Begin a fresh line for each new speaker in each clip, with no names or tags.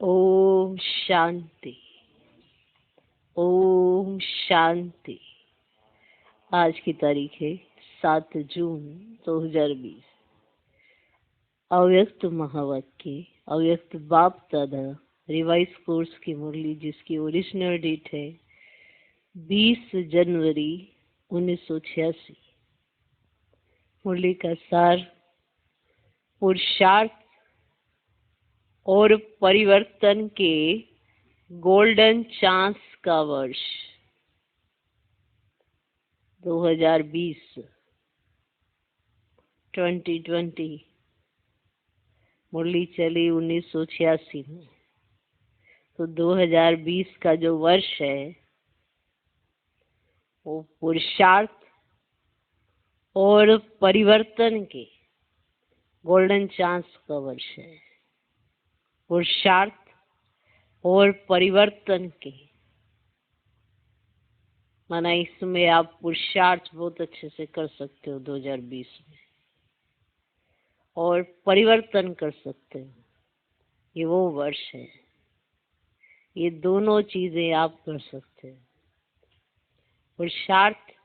ओम शांति। ओम शांति। आज की तारीख है 7 जून 2020। अव्यक्त महावाक्य, अव्यक्त बाप दादा रिवाइज कोर्स की मुरली, जिसकी ओरिजिनल डेट है 20 जनवरी 1986। मुरली का सार: पुरुषार्थ और परिवर्तन के गोल्डन चांस का वर्ष 2020 2020। मुरली चली 1986 में, तो 2020 का जो वर्ष है वो पुरुषार्थ और परिवर्तन के गोल्डन चांस का वर्ष है। पुरुषार्थ और परिवर्तन के माना इसमें आप पुरुषार्थ बहुत अच्छे से कर सकते हो 2020 में, और परिवर्तन कर सकते हो। ये वो वर्ष है, ये दोनों चीजें आप कर सकते हो, पुरुषार्थ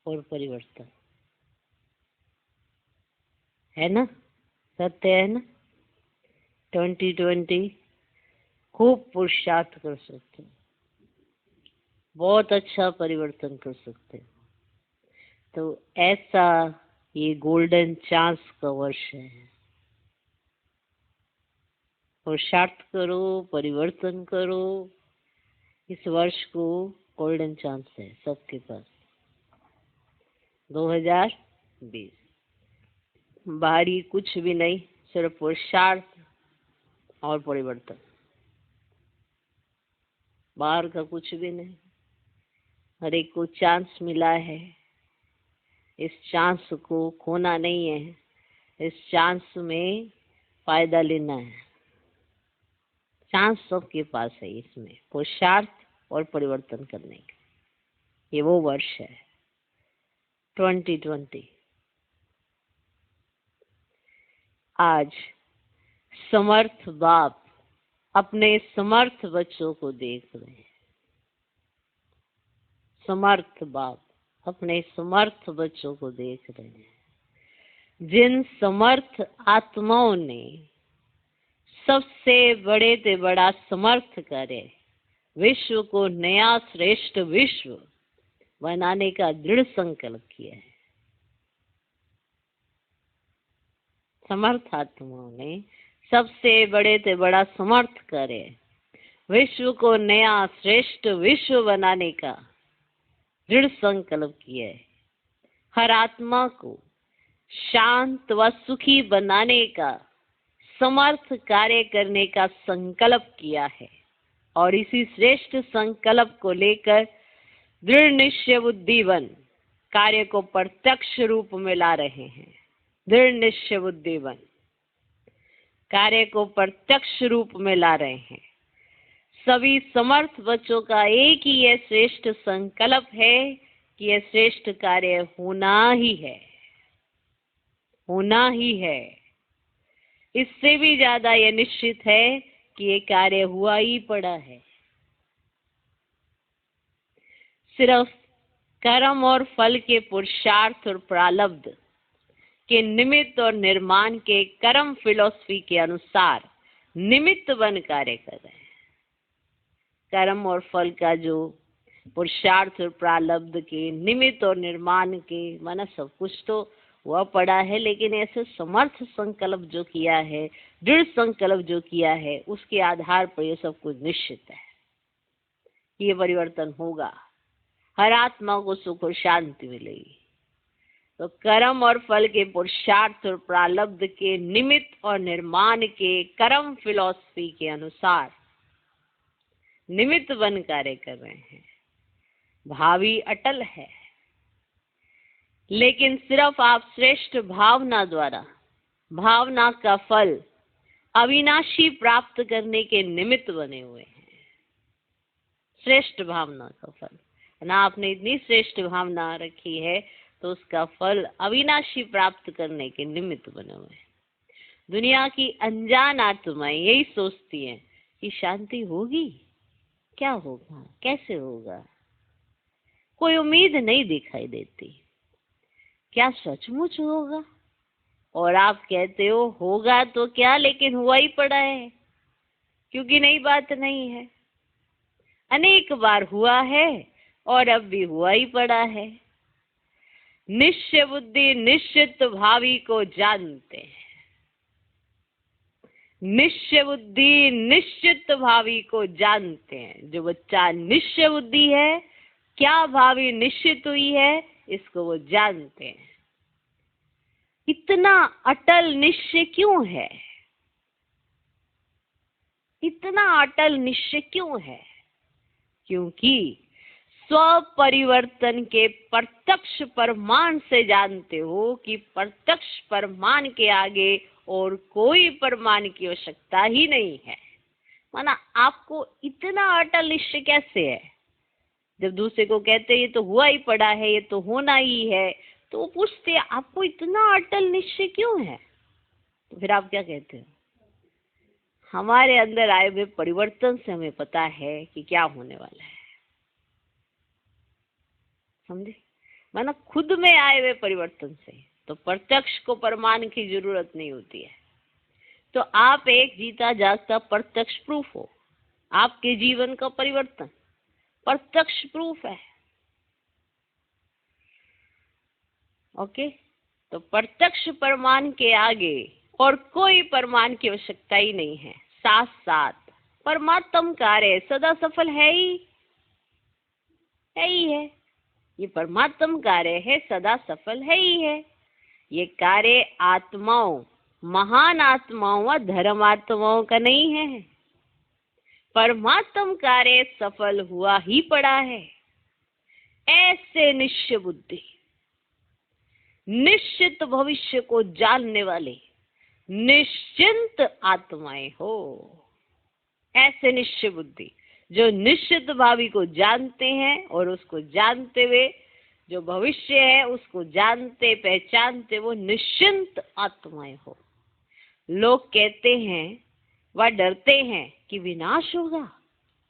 और परिवर्तन। है ना? सत्य है ना? 2020 खूब पुरुषार्थ कर सकते हो, बहुत अच्छा परिवर्तन कर सकते हो। तो ऐसा ये गोल्डन चांस का वर्ष है। पुरुषार्थ करो, परिवर्तन करो। इस वर्ष को गोल्डन चांस है सबके पास। 2020 बाहरी कुछ भी नहीं, सिर्फ पुरुषार्थ और परिवर्तन। बाहर का कुछ भी नहीं। हर एक को चांस मिला है, इस चांस को खोना नहीं है, इस चांस में फायदा लेना है। चांस सबके पास है इसमें पुरुषार्थ और परिवर्तन करने का। ये वो वर्ष है 2020। आज समर्थ बाप अपने समर्थ बच्चों को देख रहे हैं। समर्थ बाप अपने समर्थ बच्चों को देख रहे हैं, जिन समर्थ आत्माओं ने सबसे बड़े से बड़ा समर्थ करे, विश्व को नया श्रेष्ठ विश्व बनाने का दृढ़ संकल्प किया है। समर्थ आत्माओं ने सबसे बड़े से बड़ा समर्थ करे, विश्व को नया श्रेष्ठ विश्व बनाने का दृढ़ संकल्प किया है। हर आत्मा को शांत व सुखी बनाने का समर्थ कार्य करने का संकल्प किया है, और इसी श्रेष्ठ संकल्प को लेकर दृढ़ निश्चय बुद्धिवन कार्य को प्रत्यक्ष रूप में ला रहे हैं। दृढ़ निश्चय बुद्धिवन कार्य को प्रत्यक्ष रूप में ला रहे हैं। सभी समर्थ बच्चों का एक ही यह श्रेष्ठ संकल्प है कि यह श्रेष्ठ कार्य होना ही है, होना ही है। इससे भी ज्यादा यह निश्चित है कि ये कार्य हुआ ही पड़ा है। सिर्फ कर्म और फल के पुरुषार्थ और प्रारब्ध के निमित्त और निर्माण के कर्म फिलॉसफी के अनुसार निमित्त बन कार्य कर रहे हैं। कर्म और फल का जो पुरुषार्थ और प्रारब्ध के निमित्त और निर्माण के माना सब कुछ तो वह पड़ा है, लेकिन ऐसे समर्थ संकल्प जो किया है, दृढ़ संकल्प जो किया है, उसके आधार पर यह सब कुछ निश्चित है। ये परिवर्तन होगा, हर आत्मा को सुख और शांति मिलेगी। तो कर्म और फल के पुरुषार्थ और प्रारब्ध के निमित्त और निर्माण के कर्म फिलॉसफी के अनुसार निमित्त बन कार्य कर रहे हैं। भावी अटल है, लेकिन सिर्फ आप श्रेष्ठ भावना द्वारा भावना का फल अविनाशी प्राप्त करने के निमित्त बने हुए हैं। श्रेष्ठ भावना का फल ना, आपने इतनी श्रेष्ठ भावना रखी है तो उसका फल अविनाशी प्राप्त करने के निमित्त बने हुए हैं। दुनिया की अनजान आत्माएं यही सोचती हैं कि शांति होगी? क्या होगा? कैसे होगा? कोई उम्मीद नहीं दिखाई देती। क्या सचमुच होगा? और आप कहते हो होगा तो क्या, लेकिन हुआ ही पड़ा है, क्योंकि नई बात नहीं है। अनेक बार हुआ है और अब भी हुआ ही पड़ा है। निश्चय बुद्धि निश्चित भावी को जानते हैं। निश्चय बुद्धि निश्चित भावी को जानते हैं। जो बच्चा निश्चय बुद्धि है, क्या भावी निश्चित हुई है, इसको वो जानते हैं। इतना अटल निश्चय क्यों है? इतना अटल निश्चय क्यों है? क्योंकि स्व परिवर्तन के प्रत्यक्ष प्रमाण से जानते हो कि प्रत्यक्ष प्रमाण के आगे और कोई प्रमाण की आवश्यकता ही नहीं है। माना आपको इतना अटल निश्चय कैसे है? जब दूसरे को कहते ये तो हुआ ही पड़ा है, ये तो होना ही है, तो वो पूछते आपको इतना अटल निश्चय क्यों है? तो फिर आप क्या कहते हो? हमारे अंदर आए हुए परिवर्तन से हमें पता है कि क्या होने वाला है। समझे? माना खुद में आए हुए परिवर्तन से तो प्रत्यक्ष को प्रमाण की जरूरत नहीं होती है। तो आप एक जीता जागता प्रत्यक्ष प्रूफ हो। आपके जीवन का परिवर्तन प्रत्यक्ष प्रूफ है। ओके, तो प्रत्यक्ष प्रमाण के आगे और कोई प्रमाण की आवश्यकता ही नहीं है। साथ साथ परमात्म कार्य सदा सफल है ही है। ये परमात्म कार्य है, सदा सफल है ही है। ये कार्य आत्माओं, महान आत्माओं व धर्मात्माओं का नहीं है। परमात्म कार्य सफल हुआ ही पड़ा है। ऐसे निश्चय बुद्धि, निश्चित भविष्य को जानने वाले निश्चिंत आत्माएं हो। ऐसे निश्चय बुद्धि जो निश्चित भावी को जानते हैं और उसको जानते हुए जो भविष्य है उसको जानते पहचानते वो निश्चिंत आत्माएं हो। लोग कहते हैं व डरते हैं कि विनाश होगा,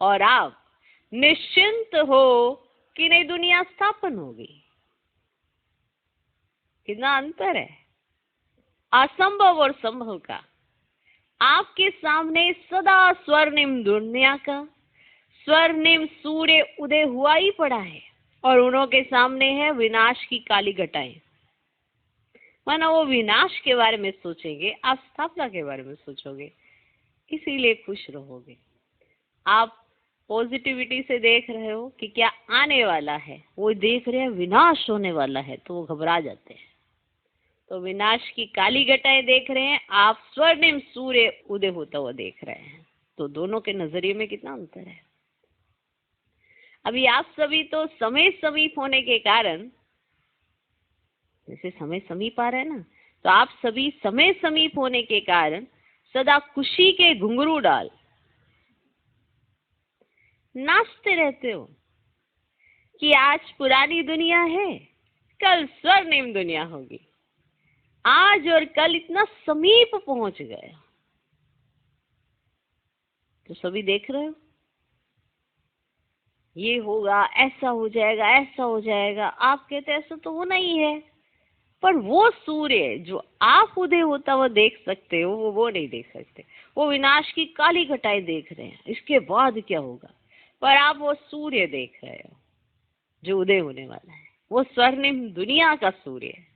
और आप निश्चिंत हो कि नई दुनिया स्थापन होगी। कितना अंतर है असंभव और संभव का। आपके सामने सदा स्वर्णिम दुनिया का स्वर्णिम सूर्य उदय हुआ ही पड़ा है, और उन्हों के सामने है विनाश की काली घटाएं। माना वो विनाश के बारे में सोचेंगे, आप स्थापना के बारे में सोचोगे, इसीलिए खुश रहोगे। आप पॉजिटिविटी से देख रहे हो कि क्या आने वाला है, वो देख रहे हैं विनाश होने वाला है, तो वो घबरा जाते हैं। तो विनाश की काली घटाएं देख रहे हैं, आप स्वर्णिम सूर्य उदय होता हुआ देख रहे हैं। तो दोनों के नजरिए में कितना अंतर है। अभी आप सभी तो समय समीप होने के कारण, जैसे समय समीप आ रहा है ना, तो आप सभी समय समीप होने के कारण सदा खुशी के घुंघरू डाल नाचते रहते हो कि आज पुरानी दुनिया है, कल स्वर्णिम दुनिया होगी। आज और कल इतना समीप पहुंच गए, तो सभी देख रहे हो ये होगा, ऐसा हो जाएगा, ऐसा हो जाएगा। आप कहते ऐसा तो होना ही है, पर वो सूर्य जो आप उदय होता हुआ देख सकते हो वो नहीं देख सकते। वो विनाश की काली घटाएं देख रहे हैं, इसके बाद क्या होगा, पर आप वो सूर्य देख रहे हो जो उदय होने वाला है। वो स्वर्णिम दुनिया का सूर्य है।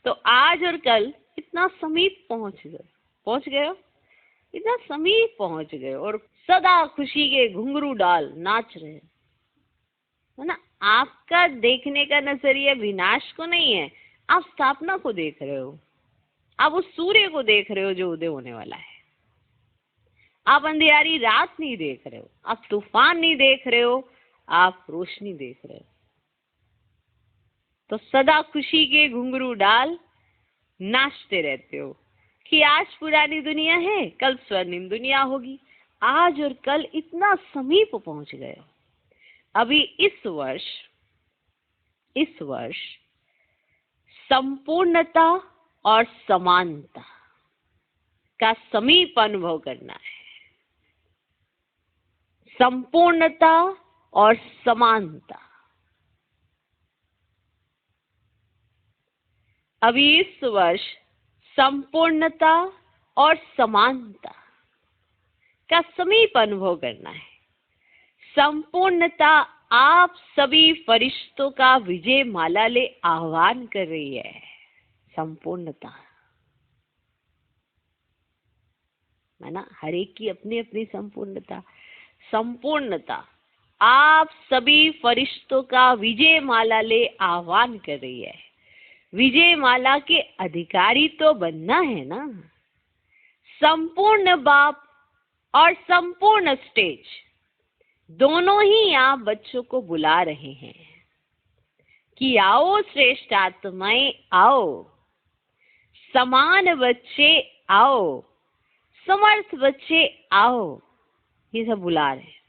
तो आज और कल इतना समीप पहुंच गए हो, इतना समीप पहुंच गए, और सदा खुशी के घुंघरू डाल नाच रहे है ना। आपका देखने का नजरिया विनाश को नहीं है, आप स्थापना को देख रहे हो। आप उस सूर्य को देख रहे हो जो उदय होने वाला है। आप अंधियारी रात नहीं देख रहे हो, आप तूफान नहीं देख रहे हो, आप रोशनी देख रहे हो। तो सदा खुशी के घुंघरू डाल नाचते रहते हो कि आज पुरानी दुनिया है, कल स्वर्णिम दुनिया होगी। आज और कल इतना समीप पहुंच गए हो। अभी इस वर्ष संपूर्णता और समानता का समीप अनुभव करना है। संपूर्णता और समानता। अभी इस वर्ष संपूर्णता और समानता का समीप अनुभव करना है। संपूर्णता आप सभी फरिश्तों का विजय माला ले आह्वान कर रही है। संपूर्णता है ना, हर एक की अपनी अपनी संपूर्णता। संपूर्णता आप सभी फरिश्तों का विजय माला ले आह्वान कर रही है। विजय माला के अधिकारी तो बनना है ना। संपूर्ण बाप और संपूर्ण स्टेज दोनों ही आप बच्चों को बुला रहे हैं कि आओ श्रेष्ठ आत्माएं, आओ समान बच्चे आओ, समर्थ बच्चे आओ। ये सब बुला रहे हैं,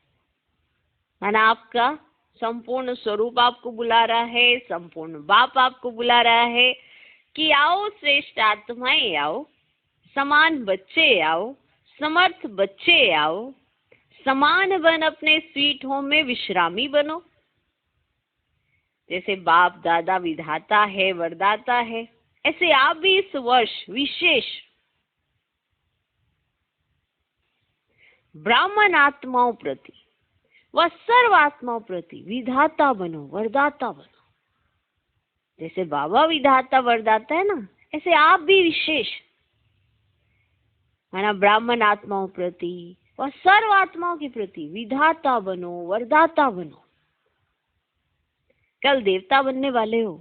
है ना। आपका संपूर्ण स्वरूप आपको बुला रहा है, संपूर्ण बाप आपको बुला रहा है कि आओ श्रेष्ठ आत्माएं आओ, समान बच्चे आओ, समर्थ बच्चे आओ, समान बन अपने स्वीट होम में विश्रामी बनो। जैसे बाप दादा विधाता है, वरदाता है, ऐसे आप भी इस वर्ष विशेष ब्राह्मण आत्माओं प्रति व सर्व आत्माओं प्रति विधाता बनो, वरदाता बनो। जैसे बाबा विधाता वरदाता है ना, ऐसे आप भी विशेष, है ना, ब्राह्मण आत्माओं प्रति व सर्व आत्माओं के प्रति विधाता बनो, वरदाता बनो। कल देवता बनने वाले हो,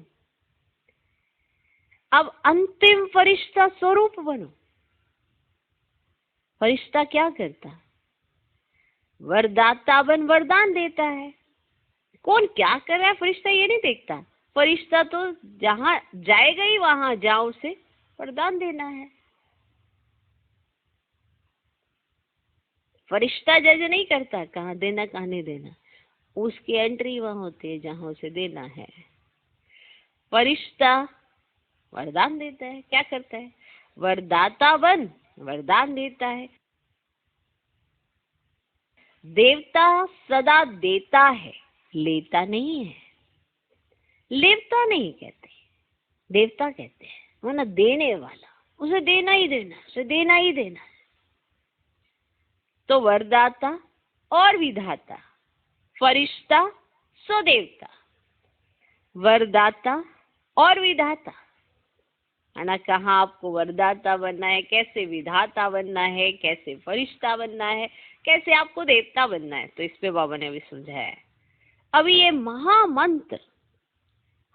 अब अंतिम फरिश्ता स्वरूप बनो। फरिश्ता क्या करता? वरदाता बन वरदान देता है। कौन क्या कर रहा है फरिश्ता ये नहीं देखता। फरिश्ता तो जहां जाएगा ही वहां जाओ उसे वरदान देना है। फरिश्ता जज नहीं करता कहाँ देना कहाँ नहीं देना, उसकी एंट्री वहां होती है जहां उसे देना है। फरिश्ता वरदान देता है, क्या करता है? वरदाता बन वरदान देता है। देवता सदा देता है, लेता नहीं है। लेवता नहीं कहते, देवता कहते हैं, वरना देने वाला, उसे देना ही देना, उसे देना ही देना। तो वरदाता और विधाता, फरिश्ता सो देवता, वरदाता और विधाता, है ना। कहाँ आपको वरदाता बनना है, कैसे विधाता बनना है, कैसे फरिश्ता बनना है, कैसे आपको देवता बनना है, तो इस पे बाबा ने अभी समझाया है। अभी ये महामंत्र,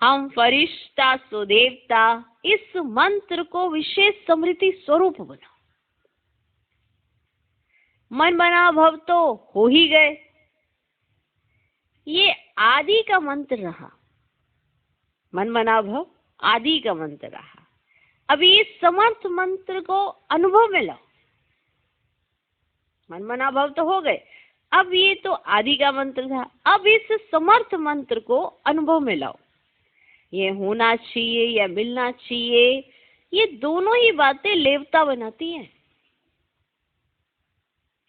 हम फरिश्ता सो देवता, इस मंत्र को विशेष समृद्धि स्वरूप बना। मन बना भव तो हो ही गए, ये आदि का मंत्र रहा। मन बना भव आदि का मंत्र रहा। अभी इस समर्थ मंत्र को अनुभव में लाओ। मन बना भव तो हो गए, अब ये तो आदि का मंत्र था, अब इस समर्थ मंत्र को अनुभव में लाओ। ये होना चाहिए या मिलना चाहिए, ये दोनों ही बातें लेवता बनाती हैं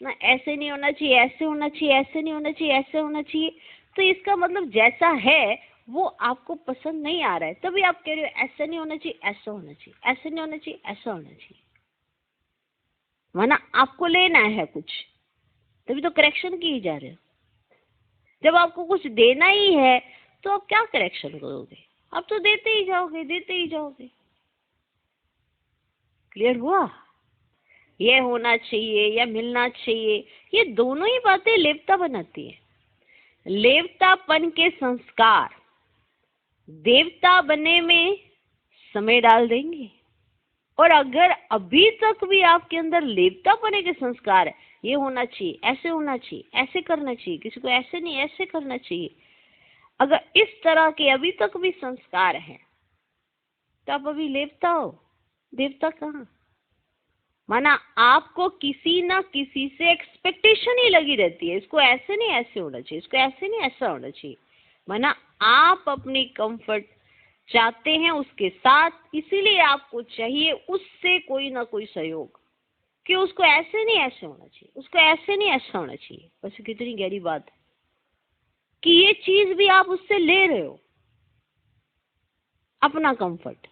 ना। ऐसे नहीं होना चाहिए, ऐसे होना चाहिए, ऐसे नहीं होना चाहिए, ऐसे होना चाहिए, तो इसका मतलब जैसा है वो आपको पसंद नहीं आ रहा है, तभी आप कह रहे हो ऐसा नहीं होना चाहिए, ऐसा होना चाहिए, ऐसे नहीं होना चाहिए, ऐसा होना चाहिए। वरना आपको लेना है कुछ, तभी तो करेक्शन किए जा रहे हो। जब आपको कुछ देना ही है तो आप क्या करेक्शन करोगे? आप तो देते ही जाओगे, देते ही जाओगे। क्लियर हुआ? ये होना चाहिए या मिलना चाहिए, ये दोनों ही बातें लेवता बनाती है। लेवतापन के संस्कार देवता बनने में समय डाल देंगे, और अगर अभी तक भी आपके अंदर लेवतापने के संस्कार है, ये होना चाहिए, ऐसे होना चाहिए, ऐसे करना चाहिए, किसी को ऐसे नहीं ऐसे करना चाहिए, अगर इस तरह के अभी तक भी संस्कार हैं तो आप अभी लेवता हो, देवता कहाँ? माना आपको किसी ना किसी से एक्सपेक्टेशन ही लगी रहती है, इसको ऐसे नहीं ऐसे होना चाहिए, इसको ऐसे नहीं ऐसा होना चाहिए। माना आप अपनी कंफर्ट चाहते हैं उसके साथ, इसीलिए आपको चाहिए उससे कोई ना कोई सहयोग। कि उसको ऐसे नहीं ऐसे होना चाहिए, उसको ऐसे नहीं ऐसा होना चाहिए। बस कितनी गहरी बात है कि ये चीज भी आप उससे ले रहे हो, अपना कंफर्ट।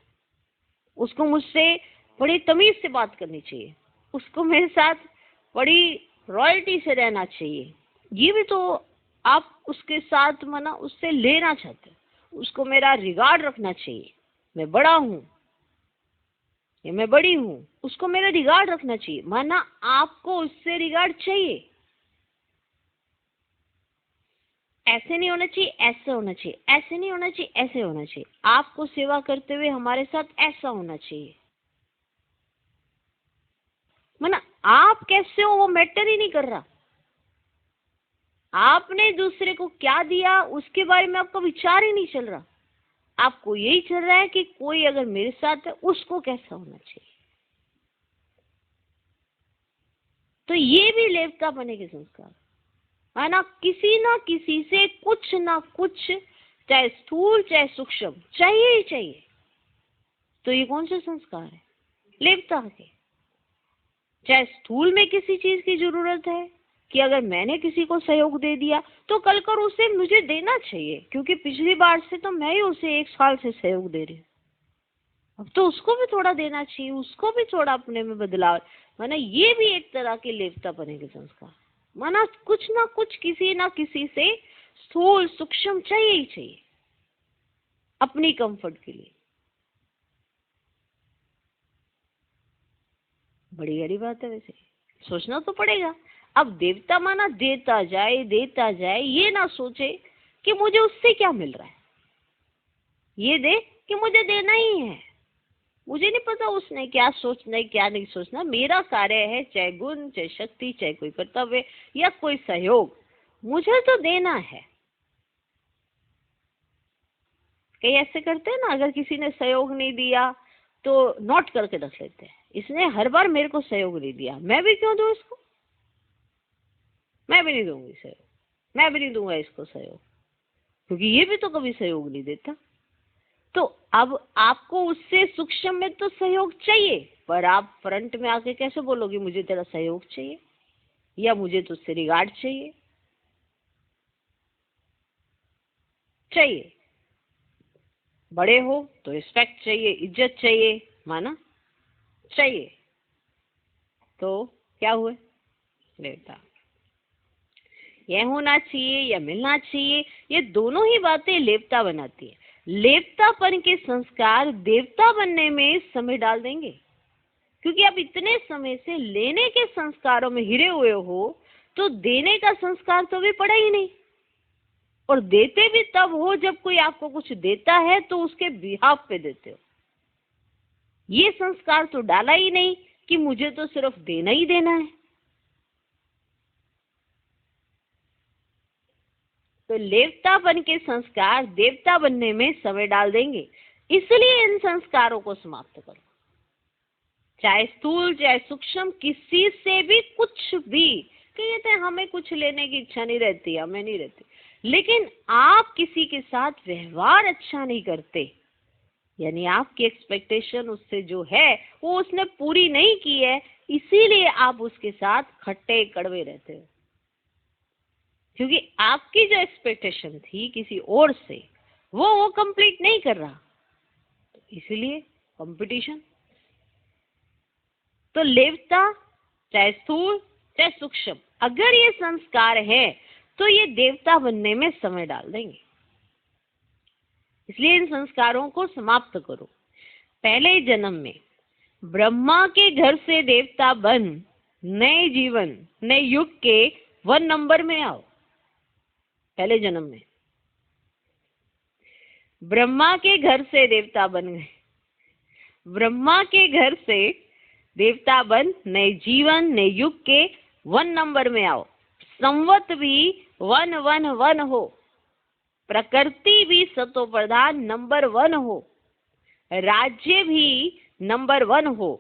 उसको मुझसे बड़ी तमीज से बात करनी चाहिए, उसको मेरे साथ बड़ी रॉयल्टी से रहना चाहिए, ये भी तो आप उसके साथ माना उससे लेना चाहते हो। उसको मेरा रिगार्ड रखना चाहिए, मैं बड़ा हूं या मैं बड़ी हूं, उसको मेरा रिगार्ड रखना चाहिए। माना आपको उससे रिगार्ड चाहिए, ऐसे नहीं होना चाहिए, ऐसे होना चाहिए, ऐसे नहीं होना चाहिए, ऐसे होना चाहिए। आपको सेवा करते हुए हमारे साथ ऐसा होना चाहिए। माना आप कैसे हो वो मैटर ही नहीं कर रहा, आपने दूसरे को क्या दिया उसके बारे में आपका विचार ही नहीं चल रहा। आपको यही चल रहा है कि कोई अगर मेरे साथ है उसको कैसा होना चाहिए। तो ये भी लेवता बने के संस्कार है ना किसी से कुछ ना कुछ, चाहे स्थूल चाहे सूक्ष्म, चाहिए ही चाहिए। तो ये कौन से संस्कार है? लेवता के। चाहे स्थूल में किसी चीज की जरूरत है कि अगर मैंने किसी को सहयोग दे दिया तो कल कर उसे मुझे देना चाहिए, क्योंकि पिछली बार से तो मैं ही उसे 1 साल से सहयोग दे रही हूँ, अब तो उसको भी थोड़ा देना चाहिए, उसको भी थोड़ा अपने में बदलाव। माना ये भी एक तरह के लेवता बने के संस्कार। माना कुछ ना कुछ किसी ना किसी से स्थूल सूक्ष्म चाहिए ही चाहिए अपनी कंफर्ट के लिए। बड़ी गहरी बात है, वैसे सोचना तो पड़ेगा। अब देवता माना देता जाए, ये ना सोचे कि मुझे उससे क्या मिल रहा है, ये दे कि मुझे देना ही है। मुझे नहीं पता उसने क्या सोचना है क्या नहीं सोचना, मेरा कार्य है, चाहे गुण चाहे शक्ति चाहे कोई कर्तव्य या कोई सहयोग, मुझे तो देना है। कई ऐसे करते हैं ना, अगर किसी ने सहयोग नहीं दिया तो नोट करके रख लेते हैं, इसने हर बार मेरे को सहयोग नहीं दिया, मैं भी क्यों दूं इसको, मैं भी नहीं दूंगी सहयोग, मैं भी नहीं दूंगा इसको सहयोग, क्योंकि ये भी तो कभी सहयोग नहीं देता। तो अब आपको उससे सूक्ष्म में तो सहयोग चाहिए, पर आप फ्रंट में आके कैसे बोलोगे मुझे तेरा सहयोग चाहिए या मुझे तुझसे रिगार्ड चाहिए? चाहिए, बड़े हो तो रिस्पेक्ट चाहिए, इज्जत चाहिए, माना चाहिए। तो क्या हुए? देवता। यह होना चाहिए या मिलना चाहिए, ये दोनों ही बातें लेवता बनाती है। लेवतापन के संस्कार देवता बनने में समय डाल देंगे, क्योंकि आप इतने समय से लेने के संस्कारों में हिरे हुए हो, तो देने का संस्कार तो भी पड़ा ही नहीं। और देते भी तब हो जब कोई आपको कुछ देता है तो उसके बिहाफ पे देते हो। ये संस्कार तो डाला ही नहीं कि मुझे तो सिर्फ देना ही देना है। तो लेवतापन के संस्कार देवता बनने में समय डाल देंगे, इसलिए इन संस्कारों को समाप्त करो। चाहे स्थूल चाहे सूक्ष्म, किसी से भी कुछ भी। कहते हैं हमें कुछ लेने की इच्छा नहीं रहती, हमें नहीं रहती, लेकिन आप किसी के साथ व्यवहार अच्छा नहीं करते, यानी आपकी एक्सपेक्टेशन उससे जो है वो उसने पूरी नहीं की है, इसीलिए आप उसके साथ खट्टे कड़वे रहते हो, क्योंकि आपकी जो एक्सपेक्टेशन थी किसी और से वो कंप्लीट नहीं कर रहा, तो इसलिए कंपटीशन। तो लेवता चाहे स्थूल चाहे सूक्ष्म, अगर ये संस्कार है तो ये देवता बनने में समय डाल देंगे, इसलिए इन संस्कारों को समाप्त करो। पहले जन्म में ब्रह्मा के घर से देवता बन नए जीवन नए युग के 1 नंबर में आओ। पहले जन्म में ब्रह्मा के घर से देवता बन गए, ब्रह्मा के घर से देवता बन नए जीवन नए युग के 1 नंबर में आओ। संवत भी 111 हो, प्रकृति भी सतो प्रधान नंबर 1 हो, राज्य भी नंबर 1 हो,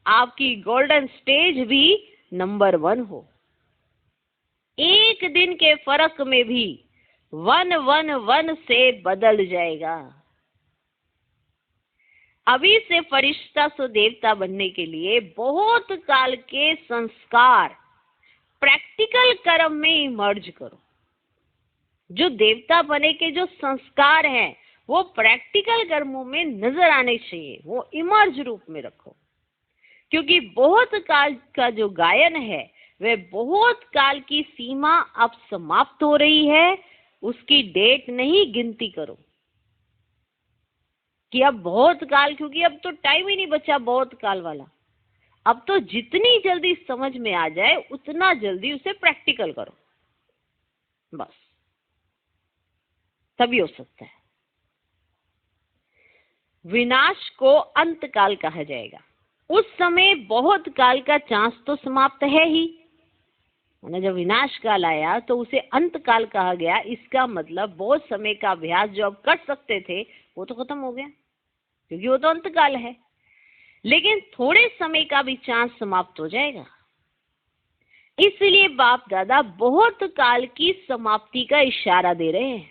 आपकी गोल्डन स्टेज भी नंबर 1 हो। एक दिन के फर्क में भी 111 से बदल जाएगा। अभी से फरिश्ता से देवता बनने के लिए बहुत काल के संस्कार प्रैक्टिकल कर्म में इमर्ज करो। जो देवता बने के जो संस्कार हैं वो प्रैक्टिकल कर्मों में नजर आने चाहिए, वो इमर्ज रूप में रखो। क्योंकि बहुत काल का जो गायन है वह बहुत काल की सीमा अब समाप्त हो रही है, उसकी डेट नहीं गिनती करो कि अब बहुत काल, क्योंकि अब तो टाइम ही नहीं बचा बहुत काल वाला। अब तो जितनी जल्दी समझ में आ जाए उतना जल्दी उसे प्रैक्टिकल करो, बस तभी हो सकता है। विनाश को अंत काल कहा जाएगा। उस समय बहुत काल का चांस तो समाप्त है ही, जब विनाश काल आया तो उसे अंत काल कहा गया। इसका मतलब बहुत समय का अभ्यास जो अब कर सकते थे वो तो खत्म हो गया, क्योंकि वो तो अंत काल है। लेकिन थोड़े समय का भी चांस समाप्त हो जाएगा। इसलिए बाप दादा बहुत काल की समाप्ति का इशारा दे रहे हैं।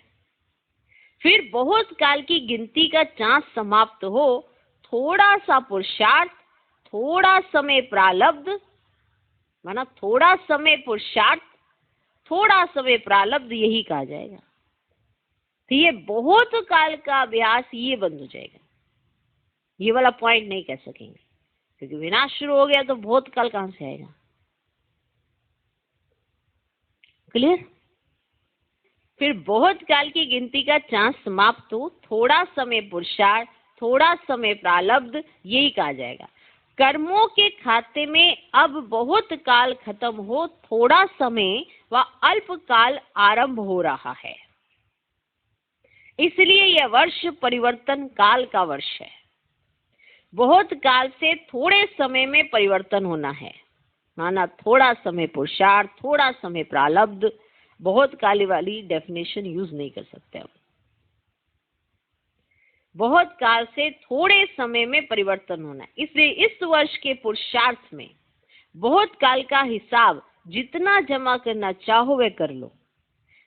फिर बहुत काल की गिनती का चांस समाप्त हो, थोड़ा सा पुरुषार्थ, थोड़ा समय प्रारब्ध, माना थोड़ा समय पुरुषार्थ, थोड़ा समय प्रारब्ध, यही कहा जाएगा। तो ये बहुत काल का अभ्यास ये बंद हो जाएगा। ये वाला पॉइंट नहीं कह सकेंगे, क्योंकि विनाश शुरू हो गया तो बहुत काल कहां से आएगा। क्लियर? फिर बहुत काल की गिनती का चांस समाप्त हो, थोड़ा समय पुरुषार्थ, थोड़ा समय प्रारब्ध, यही कहा जाएगा। कर्मों के खाते में अब बहुत काल खत्म हो, थोड़ा समय व अल्प काल आरंभ हो रहा है। इसलिए यह वर्ष परिवर्तन काल का वर्ष है। बहुत काल से थोड़े समय में परिवर्तन होना है, माना थोड़ा समय पुरुषार्थ, थोड़ा समय प्रारब्ध। बहुत काल वाली डेफिनेशन यूज नहीं कर सकते हम। बहुत काल से थोड़े समय में परिवर्तन होना है। इसलिए इस वर्ष के पुरुषार्थ में बहुत काल का हिसाब जितना जमा करना चाहो वे कर लो।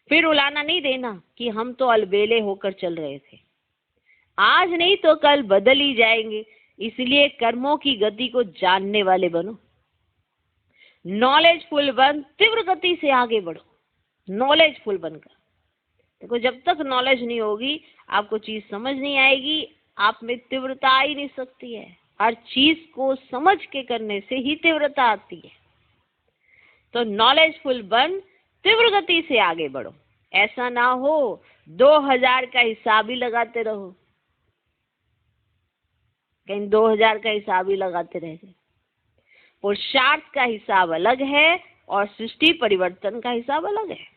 फिर उलाना नहीं देना कि हम तो अलबेले होकर चल रहे थे, आज नहीं तो कल बदल ही जाएंगे। इसलिए कर्मों की गति को जानने वाले बनो, नॉलेजफुल बन, तीव्र गति से आगे बढ़ो। नॉलेजफुल बनकर देखो, जब तक नॉलेज नहीं होगी आपको चीज समझ नहीं आएगी, आप में तीव्रता आ ही नहीं सकती है। हर चीज को समझ के करने से ही तीव्रता आती है। तो नॉलेजफुल बन, तीव्र गति से आगे बढ़ो। ऐसा ना हो 2000 का हिसाब ही लगाते रहो, कहीं 2000 का हिसाब ही लगाते रह गए। पुरुषार्थ का हिसाब अलग है और सृष्टि परिवर्तन का हिसाब अलग है।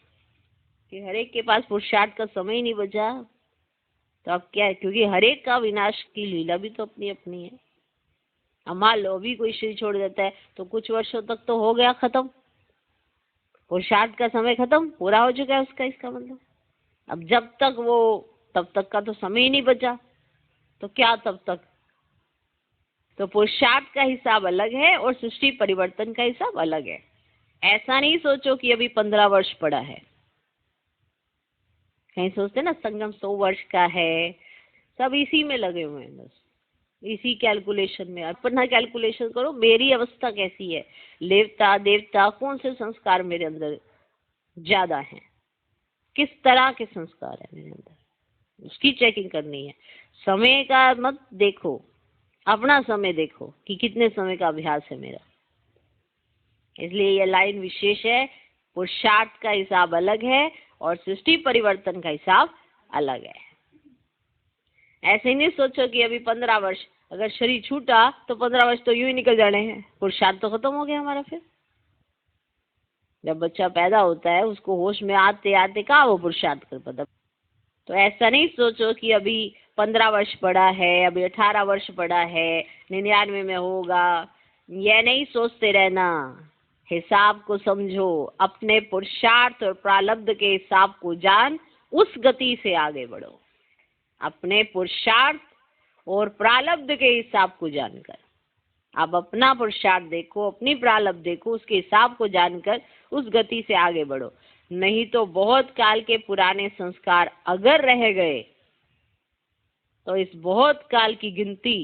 कि हर एक के पास पुरुषार्थ का समय ही नहीं बचा, तो अब क्या है, क्योंकि हर एक का विनाश की लीला भी तो अपनी अपनी है। अब मान लो भी कोई शरीर छोड़ देता है तो कुछ वर्षों तक तो हो गया खत्म, पुरुषार्थ का समय खत्म, पूरा हो चुका है उसका। इसका मतलब अब जब तक वो, तब तक का तो समय ही नहीं बचा, तो क्या तब तक। तो पुरुषार्थ का हिसाब अलग है और सृष्टि परिवर्तन का हिसाब अलग है। ऐसा नहीं सोचो कि अभी 15 वर्ष पड़ा है। कहीं सोचते ना संगम 100 वर्ष का है, सब इसी में लगे हुए हैं, बस इसी कैलकुलेशन में। अपना कैलकुलेशन करो, मेरी अवस्था कैसी है, लेवता देवता कौन से संस्कार मेरे अंदर ज्यादा हैं, किस तरह के संस्कार है मेरे अंदर, उसकी चेकिंग करनी है। समय का मत देखो, अपना समय देखो कि कितने समय का अभ्यास है मेरा। इसलिए यह लाइन विशेष है। पुरुषार्थ का हिसाब अलग है और सृष्टि परिवर्तन का हिसाब अलग है। ऐसे नहीं सोचो कि अभी 15 वर्ष, अगर शरीर छूटा तो 15 वर्ष तो यूं ही निकल जाने हैं, पुरुषार्थ तो खत्म हो गया हमारा। फिर जब बच्चा पैदा होता है उसको होश में आते आते कहाँ वो पुरुषार्थ कर पाता। तो ऐसा नहीं सोचो कि अभी 15 वर्ष पड़ा है, अभी 18 वर्ष पड़ा है, 99 में होगा। यह नहीं सोचते रहना, हिसाब को समझो, अपने पुरुषार्थ और प्रारब्ध के हिसाब को जान, उस गति से आगे बढ़ो। अपने पुरुषार्थ और प्रारब्ध के हिसाब को जानकर, आप अपना पुरुषार्थ देखो, अपनी प्रारब्ध देखो, उसके हिसाब को जानकर उस गति से आगे बढ़ो। नहीं तो बहुत काल के पुराने संस्कार अगर रह गए तो इस बहुत काल की गिनती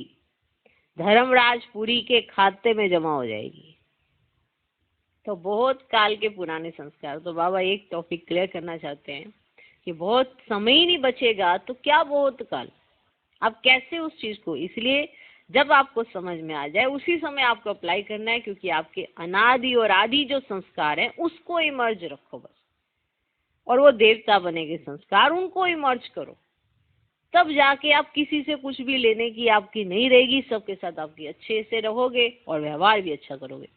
धर्मराजपुरी के खाते में जमा हो जाएगी। तो बहुत काल के पुराने संस्कार। तो बाबा एक टॉपिक क्लियर करना चाहते हैं कि बहुत समय ही नहीं बचेगा तो क्या बहुत काल, आप कैसे उस चीज को, इसलिए जब आपको समझ में आ जाए उसी समय आपको अप्लाई करना है, क्योंकि आपके अनादि और आदि जो संस्कार हैं उसको इमर्ज रखो बस, और वो देवता बनेंगे संस्कार, उनको इमर्ज करो, तब जाके आप किसी से कुछ भी लेने की आपकी नहीं रहेगी, सबके साथ आपकी अच्छे से रहोगे और व्यवहार भी अच्छा करोगे।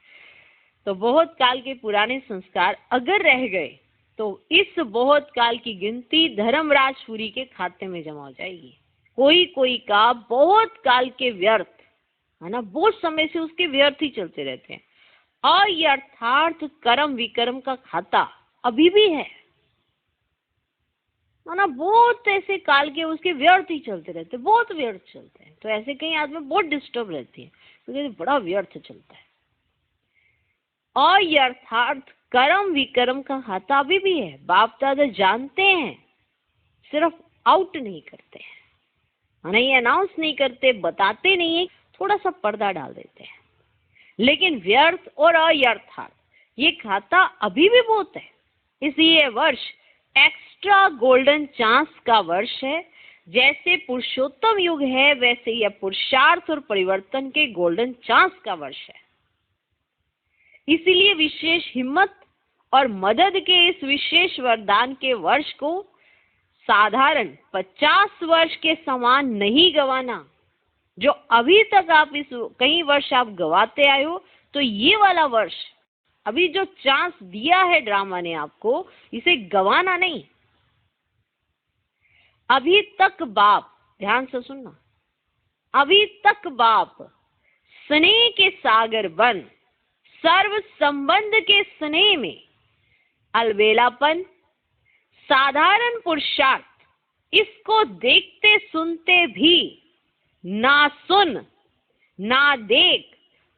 तो बहुत काल के पुराने संस्कार अगर रह गए तो इस बहुत काल की गिनती धर्मराजपुरी के खाते में जमा हो जाएगी। कोई कोई का बहुत काल के व्यर्थ है ना, बहुत समय से उसके व्यर्थ ही चलते रहते हैं। अयथार्थ कर्म विकर्म का खाता अभी भी है ना, बहुत ऐसे काल के उसके व्यर्थ ही चलते रहते, बहुत व्यर्थ चलते हैं। तो ऐसे कई आदमी बहुत डिस्टर्ब रहती है क्योंकि बड़ा व्यर्थ चलता है। अयथार्थ कर्म विकर्म का खाता अभी भी है। बाप दादा जानते हैं, सिर्फ आउट नहीं करते हैं, नहीं अनाउंस नहीं करते, बताते नहीं है, थोड़ा सा पर्दा डाल देते हैं। लेकिन व्यर्थ और अयथार्थ ये खाता अभी भी बहुत है। इसलिए वर्ष एक्स्ट्रा गोल्डन चांस का वर्ष है। जैसे पुरुषोत्तम युग है वैसे यह पुरुषार्थ और परिवर्तन के गोल्डन चांस का वर्ष है। इसीलिए विशेष हिम्मत और मदद के इस विशेष वरदान के वर्ष को साधारण 50 वर्ष के समान नहीं गवाना। जो अभी तक आप इस कई वर्ष आप गवाते आए हो, तो ये वाला वर्ष अभी जो चांस दिया है ड्रामा ने आपको, इसे गवाना नहीं। अभी तक बाप, ध्यान से सुनना, अभी तक बाप स्नेह के सागर बन सर्व संबंध के स्नेह में अलबेलापन, साधारण पुरुषार्थ, इसको देखते सुनते भी ना सुन ना देख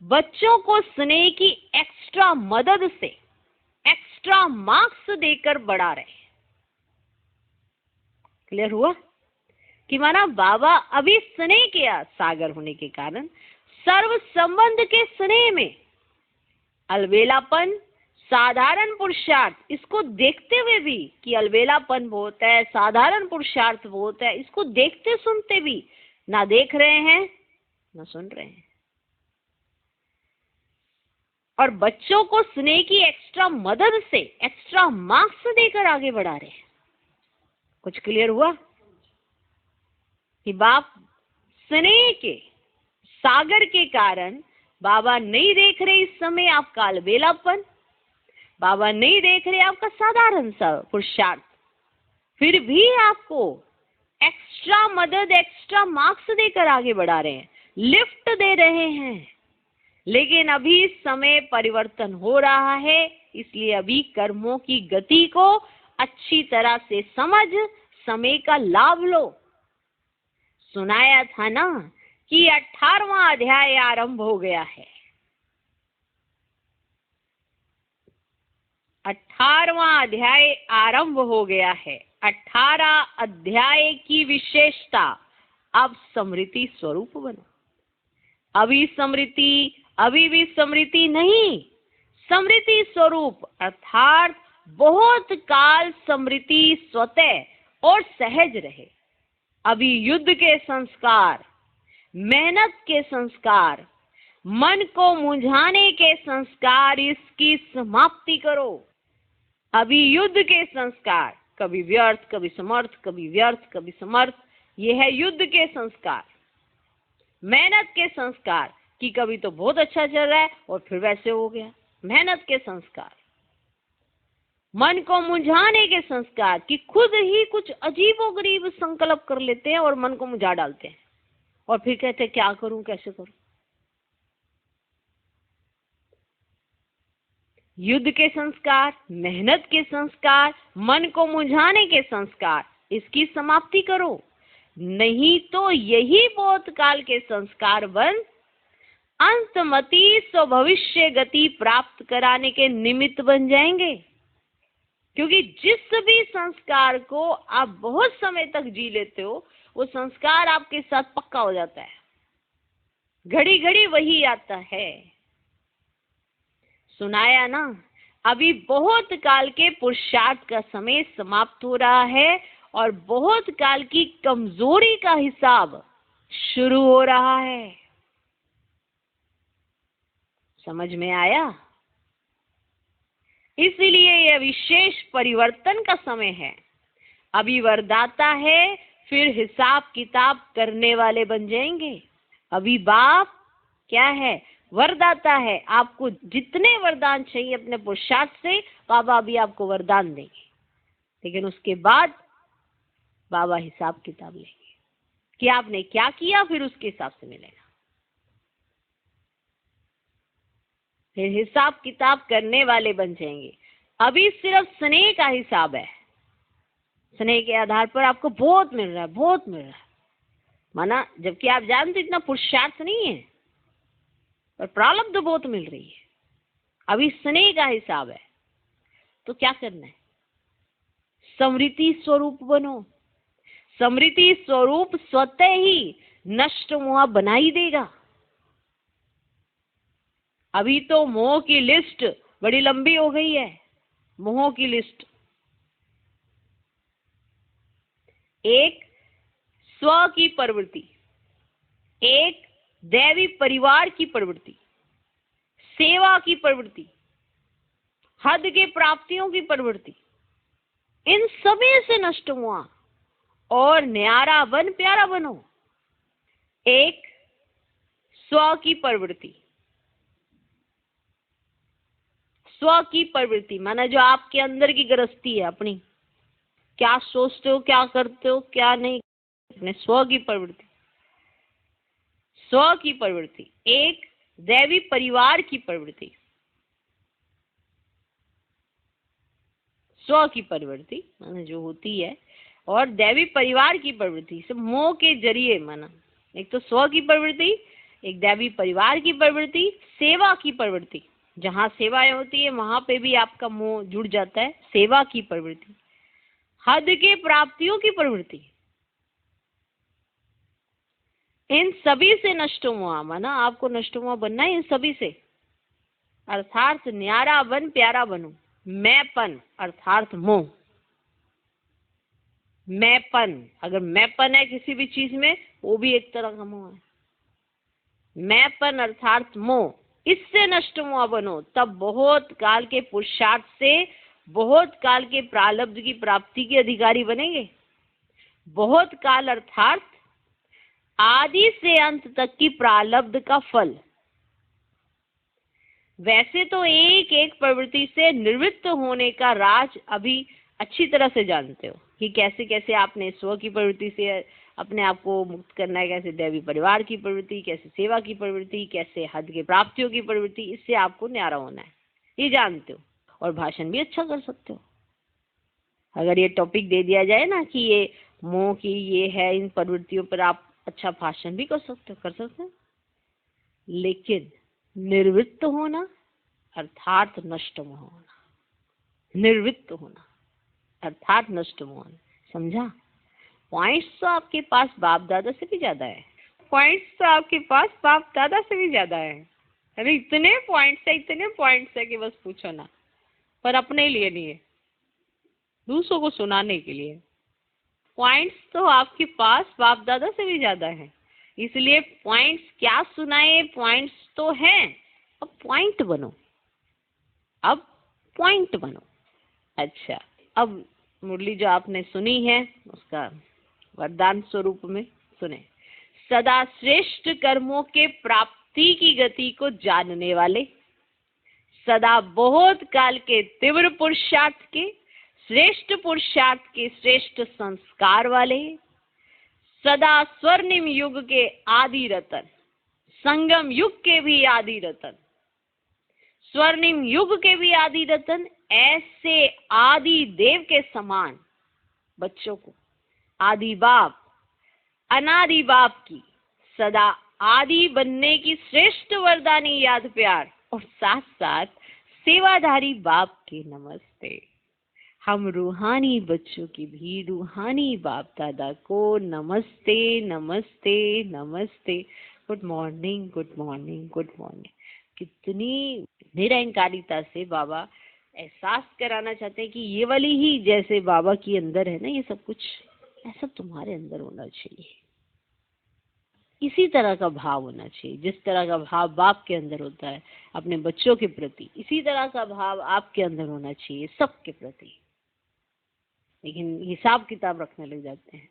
बच्चों को स्नेह की एक्स्ट्रा मदद से एक्स्ट्रा मार्क्स देकर बढ़ा रहे। क्लियर हुआ कि माना बाबा अभी स्नेह के सागर होने के कारण सर्व संबंध के स्नेह में अलबेलापन, साधारण पुरुषार्थ, इसको देखते हुए भी कि अलबेलापन बहुत है, साधारण पुरुषार्थ बहुत है, इसको देखते सुनते भी ना देख रहे हैं ना सुन रहे हैं, और बच्चों को स्नेह की एक्स्ट्रा मदद से एक्स्ट्रा मार्क्स देकर आगे बढ़ा रहे हैं। कुछ क्लियर हुआ कि बाप स्नेह के सागर के कारण बाबा नहीं देख रहे इस समय आपका अलबेलापन, बाबा नहीं देख रहे आपका साधारण सा पुरुषार्थ, फिर भी आपको एक्स्ट्रा मदद एक्स्ट्रा मार्क्स देकर आगे बढ़ा रहे हैं, लिफ्ट दे रहे हैं। लेकिन अभी समय परिवर्तन हो रहा है, इसलिए अभी कर्मों की गति को अच्छी तरह से समझ समय का लाभ लो। सुनाया था ना कि 18वां अध्याय आरंभ हो गया है। 18वां अध्याय आरंभ हो गया है। 18 अध्याय की विशेषता, अब स्मृति स्वरूप बनो। अभी भी स्मृति नहीं, स्मृति स्वरूप, अर्थात बहुत काल स्मृति स्वतः और सहज रहे। अभी युद्ध के संस्कार, मेहनत के संस्कार, मन को मुंझाने के संस्कार, इसकी समाप्ति करो। अभी युद्ध के संस्कार, कभी व्यर्थ कभी समर्थ, कभी व्यर्थ कभी समर्थ, ये है युद्ध के संस्कार। मेहनत के संस्कार कि कभी तो बहुत अच्छा चल रहा है और फिर वैसे हो गया, मेहनत के संस्कार। मन को मुंझाने के संस्कार कि खुद ही कुछ अजीबोगरीब संकल्प कर लेते हैं और मन को मुंझा डालते हैं और फिर कहते हैं क्या करूं कैसे करूं। युद्ध के संस्कार, मेहनत के संस्कार, मन को मुंझाने के संस्कार, इसकी समाप्ति करो, नहीं तो यही बहुत काल के संस्कार बन अंतमति स्वभविष्य गति प्राप्त कराने के निमित्त बन जाएंगे। क्योंकि जिस भी संस्कार को आप बहुत समय तक जी लेते हो, वो संस्कार आपके साथ पक्का हो जाता है। घड़ी घड़ी वही आता है। सुनाया ना, अभी बहुत काल के पुरुषार्थ का समय समाप्त हो रहा है और बहुत काल की कमजोरी का हिसाब शुरू हो रहा है। समझ में आया? इसलिए यह विशेष परिवर्तन का समय है। अभी वरदाता है, फिर हिसाब किताब करने वाले बन जाएंगे। अभी बाप क्या है? वरदाता है। आपको जितने वरदान चाहिए अपने पुरुषार्थ से बाबा अभी आपको वरदान देंगे, लेकिन उसके बाद बाबा हिसाब किताब लेंगे कि आपने क्या किया, फिर उसके हिसाब से मिलेगा। फिर हिसाब किताब करने वाले बन जाएंगे। अभी सिर्फ स्नेह का हिसाब है। स्नेह के आधार पर आपको बहुत मिल रहा है, बहुत मिल रहा है, माना जबकि आप जानते इतना पुरुषार्थ नहीं है, पर प्रारब्ध बहुत मिल रही है। अभी स्नेह का हिसाब है। तो क्या करना है? समृद्धि स्वरूप बनो। समृद्धि स्वरूप स्वतः ही नष्ट मोह बना ही देगा। अभी तो मोह की लिस्ट बड़ी लंबी हो गई है। मोह की लिस्ट, एक स्व की प्रवृत्ति, एक दैवी परिवार की प्रवृत्ति, सेवा की प्रवृत्ति, हद के प्राप्तियों की प्रवृत्ति, इन सभी से नष्ट हुआ और न्यारा बन प्यारा बनो। एक स्व की प्रवृत्ति, स्व की प्रवृत्ति माना जो आपके अंदर की गृहस्थी है अपनी, क्या सोचते हो, क्या करते हो, क्या नहीं, अपने स्व की प्रवृत्ति। स्व की प्रवृत्ति, एक दैवी परिवार की प्रवृत्ति। स्व की प्रवृत्ति माना जो होती है, और दैवी परिवार की प्रवृत्ति से मोह के जरिए माना, एक तो स्व की प्रवृत्ति, एक दैवी परिवार की प्रवृत्ति, सेवा की प्रवृत्ति, जहाँ सेवाएं होती है वहां पे भी आपका मोह जुड़ जाता है, सेवा की प्रवृत्ति, हद के प्राप्तियों की प्रवृत्ति, इन सभी से नष्ट हुआ माना आपको नष्ट हुआ बनना है इन सभी से, अर्थात न्यारा बन प्यारा बनो। मैंपन अर्थात मोह, मैंपन, अगर मैंपन है किसी भी चीज में वो भी एक तरह का मोह है। मैंपन अर्थात मोह, इससे नष्ट मोह बनो, तब बहुत काल के पुरुषार्थ से बहुत काल के प्रारब्ध की प्राप्ति के अधिकारी बनेंगे। बहुत काल अर्थात आदि से अंत तक की प्रारब्ध का फल। वैसे तो एक एक प्रवृत्ति से निवृत्त होने का राज अभी अच्छी तरह से जानते हो कि कैसे कैसे आपने स्व की प्रवृत्ति से अपने आप को मुक्त करना है, कैसे दैवी परिवार की प्रवृत्ति, कैसे सेवा की प्रवृत्ति, कैसे हद के प्राप्तियों की प्रवृत्ति, इससे आपको न्यारा होना है, ये जानते हो। और भाषण भी अच्छा कर सकते हो। अगर ये टॉपिक दे दिया जाए ना कि ये मोह की ये है, इन प्रवृत्तियों पर आप अच्छा भाषण भी कर सकते हो, कर सकते हो। लेकिन निर्वृत्त होना अर्थात नष्ट होना, निर्वृत्त होना अर्थात नष्ट होना, समझा? पॉइंट्स तो आपके पास बाप दादा से भी ज्यादा है। पॉइंट्स तो आपके पास बाप दादा से भी ज्यादा है। अरे इतने पॉइंट्स है, इतने पॉइंट्स है कि बस पूछो ना। पर अपने लिए नहीं है, दूसरों को सुनाने के लिए। पॉइंट्स तो आपके पास बाप दादा से भी ज्यादा है, इसलिए पॉइंट्स क्या सुनाए, पॉइंट्स तो हैं, अब पॉइंट बनो, अब पॉइंट बनो। अच्छा, अब मुरली जो आपने सुनी है उसका वरदान स्वरूप में सुने। सदा श्रेष्ठ कर्मों के प्राप्ति की गति को जानने वाले, सदा बहुत काल के तीव्र पुरुषार्थ के, श्रेष्ठ पुरुषार्थ के श्रेष्ठ संस्कार वाले, सदा स्वर्णिम युग के आदि रतन, संगम युग के भी आदि रतन, स्वर्णिम युग के भी आदि रतन, ऐसे आदि देव के समान बच्चों को आदि बाप, अनादि बाप की सदा आदि बनने की श्रेष्ठ वरदानी याद प्यार, और साथ साथ सेवाधारी बाप के नमस्ते। हम रूहानी बच्चों की भी रूहानी बाप दादा को नमस्ते नमस्ते नमस्ते। Good morning, good morning, good morning. कितनी निरहंकारिता से बाबा एहसास कराना चाहते हैं कि ये वाली ही जैसे बाबा की अंदर है ना, ये सब कुछ ऐसा तुम्हारे अंदर होना चाहिए। इसी तरह का भाव होना चाहिए, जिस तरह का भाव बाप के अंदर होता है अपने बच्चों के प्रति, इसी तरह का भाव आपके अंदर होना चाहिए सबके प्रति। लेकिन हिसाब किताब रखने लग जाते हैं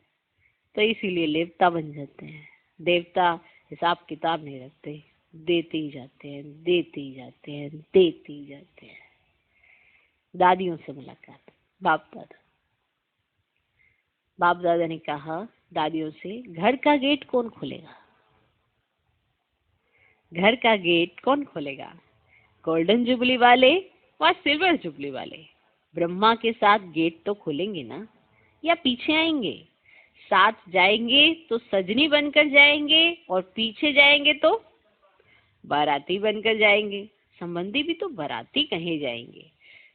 तो इसीलिए लेवता बन जाते हैं। देवता हिसाब किताब नहीं रखते, देते ही जाते हैं, देते ही जाते हैं, देते ही जाते हैं। दादियों से मुलाकात, बाप दादा ने कहा दादियों से, घर का गेट कौन खोलेगा? घर का गेट कौन खोलेगा? गोल्डन जुबली वाले व सिल्वर जुबली वाले ब्रह्मा के साथ गेट तो खोलेंगे ना, या पीछे आएंगे? साथ जाएंगे तो सजनी बनकर जाएंगे और पीछे जाएंगे तो बाराती बनकर जाएंगे। संबंधी भी तो बाराती कहे जाएंगे।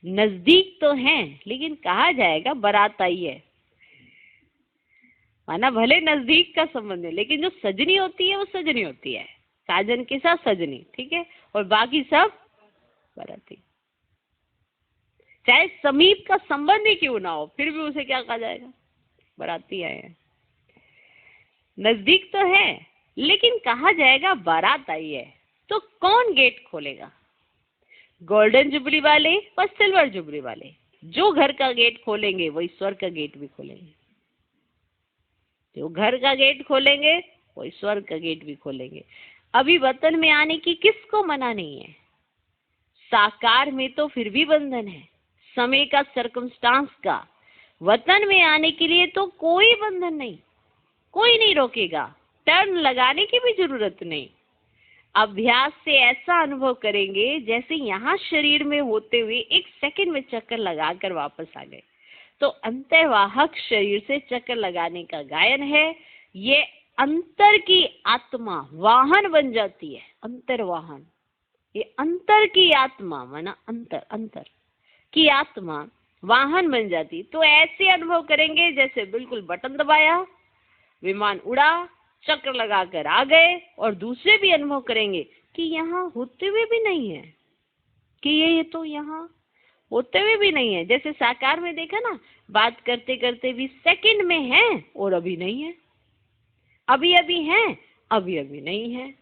नजदीक तो हैं लेकिन कहा जाएगा बारात आई है। माना भले नजदीक का संबंध है लेकिन जो सजनी होती है वो सजनी होती है, साजन के साथ सजनी, ठीक है, और बाकी सब बाराती। चाहे समीप का संबंध ही क्यों ना हो फिर भी उसे क्या कहा जाएगा? बाराती आए हैं। नजदीक तो है लेकिन कहा जाएगा बारात आई है। तो कौन गेट खोलेगा? गोल्डन जुबली वाले और सिल्वर जुबली वाले। जो घर का गेट खोलेंगे वही स्वर्ग का गेट भी खोलेंगे। जो घर का गेट खोलेंगे वही स्वर्ग का गेट भी खोलेंगे। अभी वतन में आने की किसको मना नहीं है? साकार में तो फिर भी बंधन है, समय का, सर्कमस्टांस का। वतन में आने के लिए तो कोई बंधन नहीं, कोई नहीं रोकेगा। टर्न लगाने की भी जरूरत नहीं। अभ्यास से ऐसा अनुभव करेंगे जैसे यहाँ शरीर में होते हुए 1 सेकंड में चक्कर लगाकर वापस आ गए। तो अंतर्वाहक शरीर से चक्कर लगाने का गायन है। ये अंतर की आत्मा वाहन बन जाती है। अंतर्वाहन, ये अंतर की आत्मा माना अंतर की आत्मा वाहन बन जाती। तो ऐसे अनुभव करेंगे जैसे बिल्कुल बटन दबाया, विमान उड़ा, चक्र लगाकर आ गए। और दूसरे भी अनुभव करेंगे कि यहाँ होते हुए भी नहीं है, कि ये तो यहाँ होते हुए भी नहीं है। जैसे साकार में देखा ना, बात करते करते भी सेकंड में है और अभी नहीं है, अभी अभी है, अभी अभी नहीं है।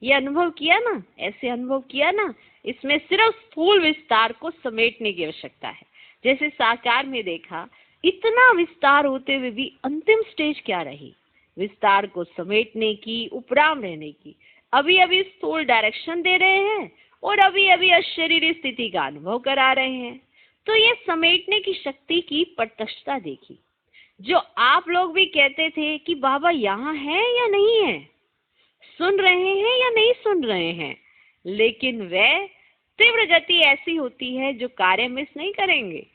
ये अनुभव किया ना, ऐसे अनुभव किया ना। इसमें सिर्फ स्थूल विस्तार को समेटने की आवश्यकता है। जैसे साकार में देखा, इतना विस्तार होते हुए भी अंतिम स्टेज क्या रही? विस्तार को समेटने की, उपराम रहने की। अभी अभी स्थूल डायरेक्शन दे रहे हैं और अभी अभी अशरीरी स्थिति का अनुभव करा रहे हैं। तो ये समेटने की शक्ति की प्रत्यक्षता देखी। जो आप लोग भी कहते थे कि बाबा यहाँ है या नहीं है, सुन रहे हैं या नहीं सुन रहे हैं, लेकिन वह तीव्र गति ऐसी होती है जो कार्य मिस नहीं करेंगे।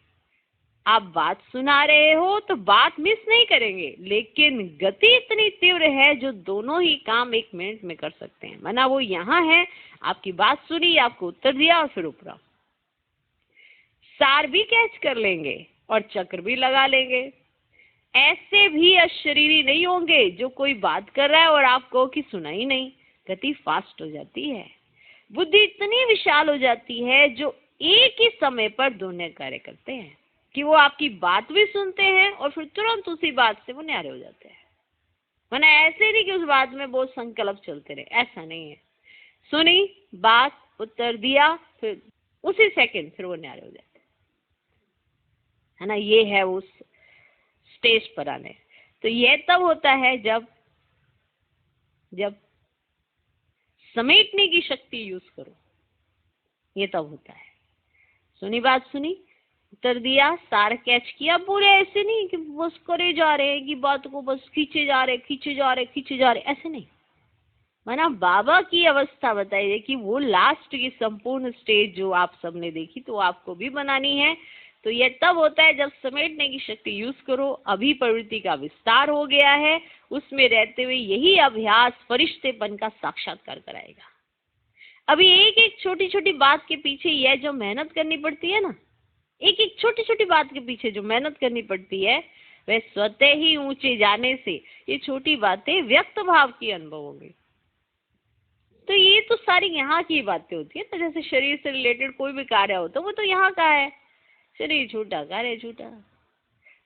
आप बात सुना रहे हो तो बात मिस नहीं करेंगे, लेकिन गति इतनी तीव्र है जो दोनों ही काम 1 मिनट में कर सकते हैं। माना वो यहाँ है, आपकी बात सुनी, आपको उत्तर दिया और फिर उपरा सार भी कैच कर लेंगे और चक्र भी लगा लेंगे। ऐसे भी अशरीरी नहीं होंगे जो कोई बात कर रहा है और आपको कि सुना ही नहीं। गति फास्ट हो जाती है। बुद्धि इतनी विशाल हो जाती है जो एक ही समय पर दोनों कार्य करते हैं, कि वो आपकी बात भी सुनते हैं और फिर तुरंत उसी बात से वो न्यारे हो जाते हैं। माना ऐसे नहीं कि उस बात में बहुत संकल्प चलते रहे, ऐसा नहीं है। सुनी बात, उत्तर दिया, फिर उसी सेकंड फिर वो न्यारे हो जाते है ना। ये है उस स्टेज पर आने। तो ये तब होता है जब समेटने की शक्ति यूज करो, ये तब होता है। सुनी बात, सुनी, उत्तर दिया, सार कैच किया। पूरे ऐसे नहीं कि बस करे जा रहे हैं, कि बात को बस खींचे जा रहे, ऐसे नहीं। माना बाबा की अवस्था बताइए कि वो लास्ट की संपूर्ण स्टेज जो आप सबने देखी तो आपको भी बनानी है। तो ये तब होता है जब समेटने की शक्ति यूज करो। अभी प्रवृत्ति का विस्तार हो गया है, उसमें रहते हुए यही अभ्यास फरिश्तेपन का साक्षात्कार कराएगा। अभी एक एक छोटी छोटी बात के पीछे यह जो मेहनत करनी पड़ती है ना, एक एक छोटी छोटी बात के पीछे जो मेहनत करनी पड़ती है, वह स्वतः ही ऊंचे जाने से ये छोटी बातें व्यक्त भाव की अनुभव होंगी। तो ये तो सारी यहाँ की बातें होती है ना, जैसे शरीर से रिलेटेड कोई भी कार्य होता है वो तो यहाँ का है, शरीर छूटा कार्य छूटा।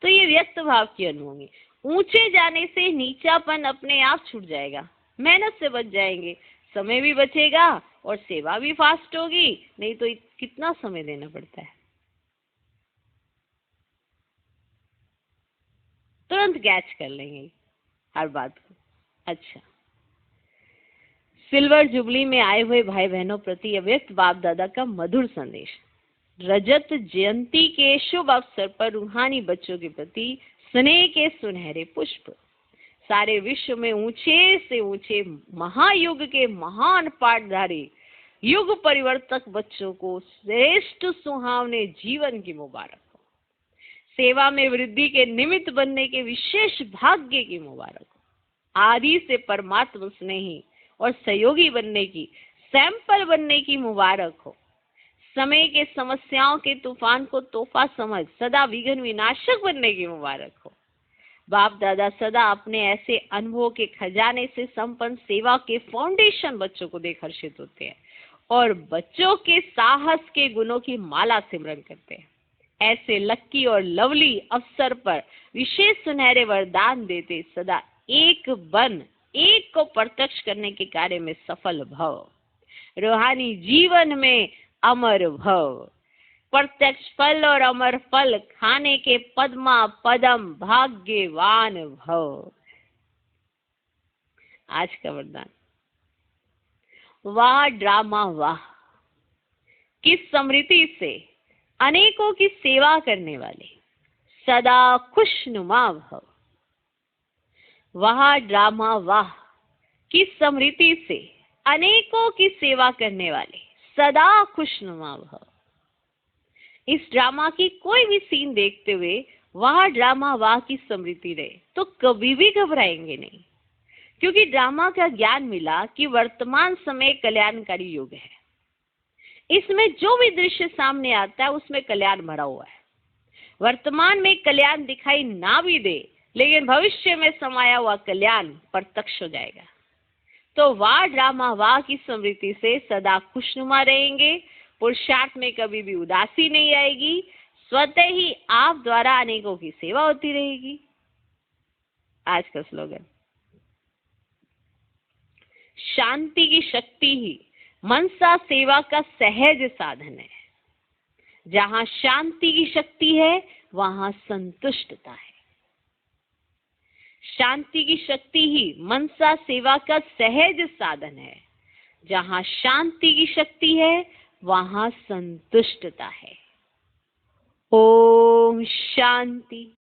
तो ये व्यक्त भाव की अनुभूति। ऊंचे जाने से नीचापन अपने आप छूट जाएगा, मेहनत से बच जाएंगे, समय भी बचेगा और सेवा भी फास्ट होगी, नहीं तो कितना समय देना पड़ता है। तुरंत कैच कर लेंगे हर बात को। अच्छा, सिल्वर जुबली में आए हुए भाई बहनों प्रति अव्यक्त बाप दादा का मधुर संदेश। रजत जयंती के शुभ अवसर पर रूहानी बच्चों के प्रति स्नेह के सुनहरे पुष्प। सारे विश्व में ऊंचे से ऊंचे महायुग के महान पाठधारी युग परिवर्तक बच्चों को श्रेष्ठ सुहावने जीवन की मुबारक हो। सेवा में वृद्धि के निमित्त बनने के विशेष भाग्य की मुबारक हो। आदि से परमात्मा स्नेही और सहयोगी बनने की, सैंपल बनने की मुबारक हो। समय के समस्याओं के तूफान को तोहफा समझ सदा विघ्न विनाशक बनने की मुबारक हो। बाप दादा सदा अपने ऐसे अनुभवों के खजाने से संपन्न सेवा के फाउंडेशन बच्चों को देख हर्षित होते हैं और बच्चों के साहस के गुणों की माला सिमरन करते हैं। ऐसे लक्की और लवली अवसर पर विशेष सुनहरे वरदान देते सदा एक बन एक को प्रत्यक्ष करने के कार्य में सफल भव, रूहानी जीवन में अमर भव, प्रत्यक्ष फल और अमर फल खाने के पद्मा पदम भाग्यवान भव। आज का वरदान। वाह ड्रामा वाह, किस स्मृति से अनेकों की सेवा करने वाले सदा खुशनुमा भव। वाह ड्रामा वाह, किस स्मृति से अनेकों की सेवा करने वाले सदा खुशनुमा भव। इस ड्रामा की कोई भी सीन देखते हुए वाह ड्रामा वाह की स्मृति रहे तो कभी भी घबराएंगे नहीं, क्योंकि ड्रामा का ज्ञान मिला कि वर्तमान समय कल्याणकारी युग है। इसमें जो भी दृश्य सामने आता है उसमें कल्याण भरा हुआ है। वर्तमान में कल्याण दिखाई ना भी दे, लेकिन भविष्य में समाया हुआ कल्याण प्रत्यक्ष हो जाएगा। तो वाह ड्रामा वाह की स्मृति से सदा खुशनुमा रहेंगे, पुरुषार्थ में कभी भी उदासी नहीं आएगी, स्वतः ही आप द्वारा अनेकों की सेवा होती रहेगी। आज का स्लोगन। शांति की शक्ति ही मनसा सेवा का सहज साधन है। जहां शांति की शक्ति है वहां संतुष्टता है। शांति की शक्ति ही मनसा सेवा का सहज साधन है। जहां शांति की शक्ति है वहां संतुष्टता है। ओम शांति।